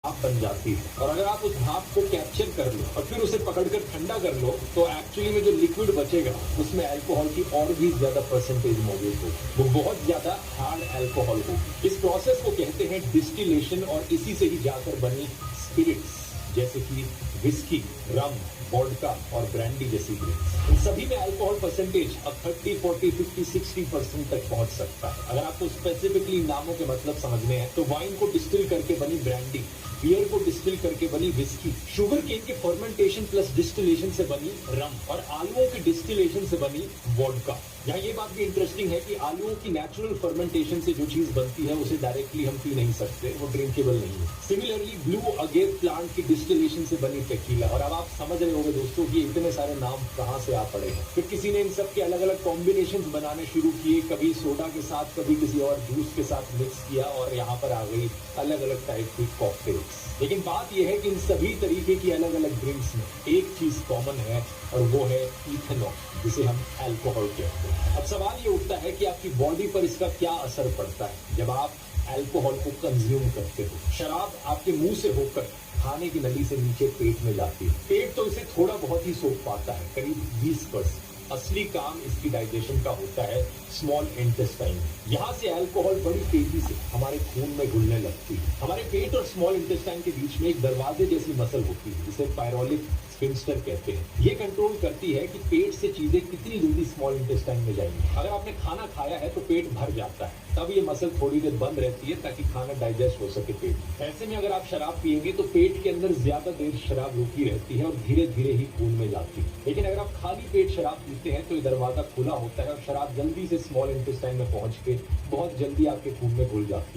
भाप बन जाती है। और अगर आप उस भाप को कैप्चर कर लो और फिर उसे पकड़कर ठंडा कर लो तो एक्चुअली में जो लिक्विड बचेगा उसमें अल्कोहल की और भी ज्यादा परसेंटेज मौजूद होगी, वो बहुत ज्यादा हार्ड अल्कोहल होगी। इस प्रोसेस को कहते हैं डिस्टिलेशन और इसी से ही जाकर बनी स्पिरिट्स जैसे कि विस्की, रम, वोडका और ब्रांडी जैसी ड्रिंक्स। इन सभी में अल्कोहल परसेंटेज अब 30, 40, 50, 60% तक पहुंच सकता है। अगर आपको स्पेसिफिकली नामों के मतलब समझने हैं तो वाइन को डिस्टिल करके बनी ब्रांडी, बियर को डिस्टिल करके बनी विस्की, शुगर केन के फर्मेंटेशन प्लस डिस्टिलेशन से बनी रम और आलूओं की डिस्टिलेशन से बनी वोडका। यहाँ ये बात भी इंटरेस्टिंग है कि आलूओं की नेचुरल फर्मेंटेशन से जो चीज बनती है उसे डायरेक्टली हम पी नहीं सकते, वो ड्रिंकेबल नहीं है। सिमिलरली ब्लू अगेव प्लांट की डिस्टिलेशन से बनी टेकीला। और अब आप समझ रहे होंगे दोस्तों कि इतने सारे नाम कहाँ से आ पड़े हैं। फिर किसी ने इन सब के अलग अलग कॉम्बिनेशन बनाने शुरू किए, कभी सोडा के साथ, कभी किसी और जूस के साथ मिक्स किया और यहाँ पर आ गई अलग अलग टाइप की कॉकटेल्स। लेकिन बात यह है कि इन सभी तरीके की अलग अलग ड्रिंक्स में एक चीज कॉमन है और वो है इथेनॉल, जिसे हम अल्कोहल कहते हैं। अब सवाल ये उठता है कि आपकी बॉडी पर इसका क्या असर पड़ता है जब आप अल्कोहल को कंज्यूम करते हो। शराब आपके मुंह से होकर खाने की नली से नीचे पेट में जाती है। पेट तो इसे थोड़ा बहुत ही सोख पाता है, करीब 20%। असली काम इसकी डाइजेशन का होता है स्मॉल इंटेस्टाइन। यहाँ से अल्कोहल बड़ी तेजी से हमारे खून में घुलने लगती है। हमारे पेट और स्मॉल इंटेस्टाइन के बीच में एक दरवाजे जैसी मसल होती है, जिसे पायरोलिक स्फिंक्टर कहते हैं। ये कंट्रोल करती है कि पेट से चीजें कितनी जल्दी स्मॉल इंटेस्टाइन में जाएंगी। अगर आपने खाना खाया है तो पेट भर जाता है, तब ये मसल थोड़ी देर बंद रहती है ताकि खाना डाइजेस्ट हो सके पेट में। ऐसे में अगर आप शराब पिएंगे तो पेट के अंदर ज्यादा देर शराब रुकी रहती है और धीरे धीरे ही खून में जाती है। लेकिन अगर आप खाली पेट शराब पीते हैं तो ये दरवाजा खुला होता है और शराब जल्दी से स्मॉल इंटेस्टाइन में पहुंच के बहुत जल्दी आपके खून में घुल जाती है।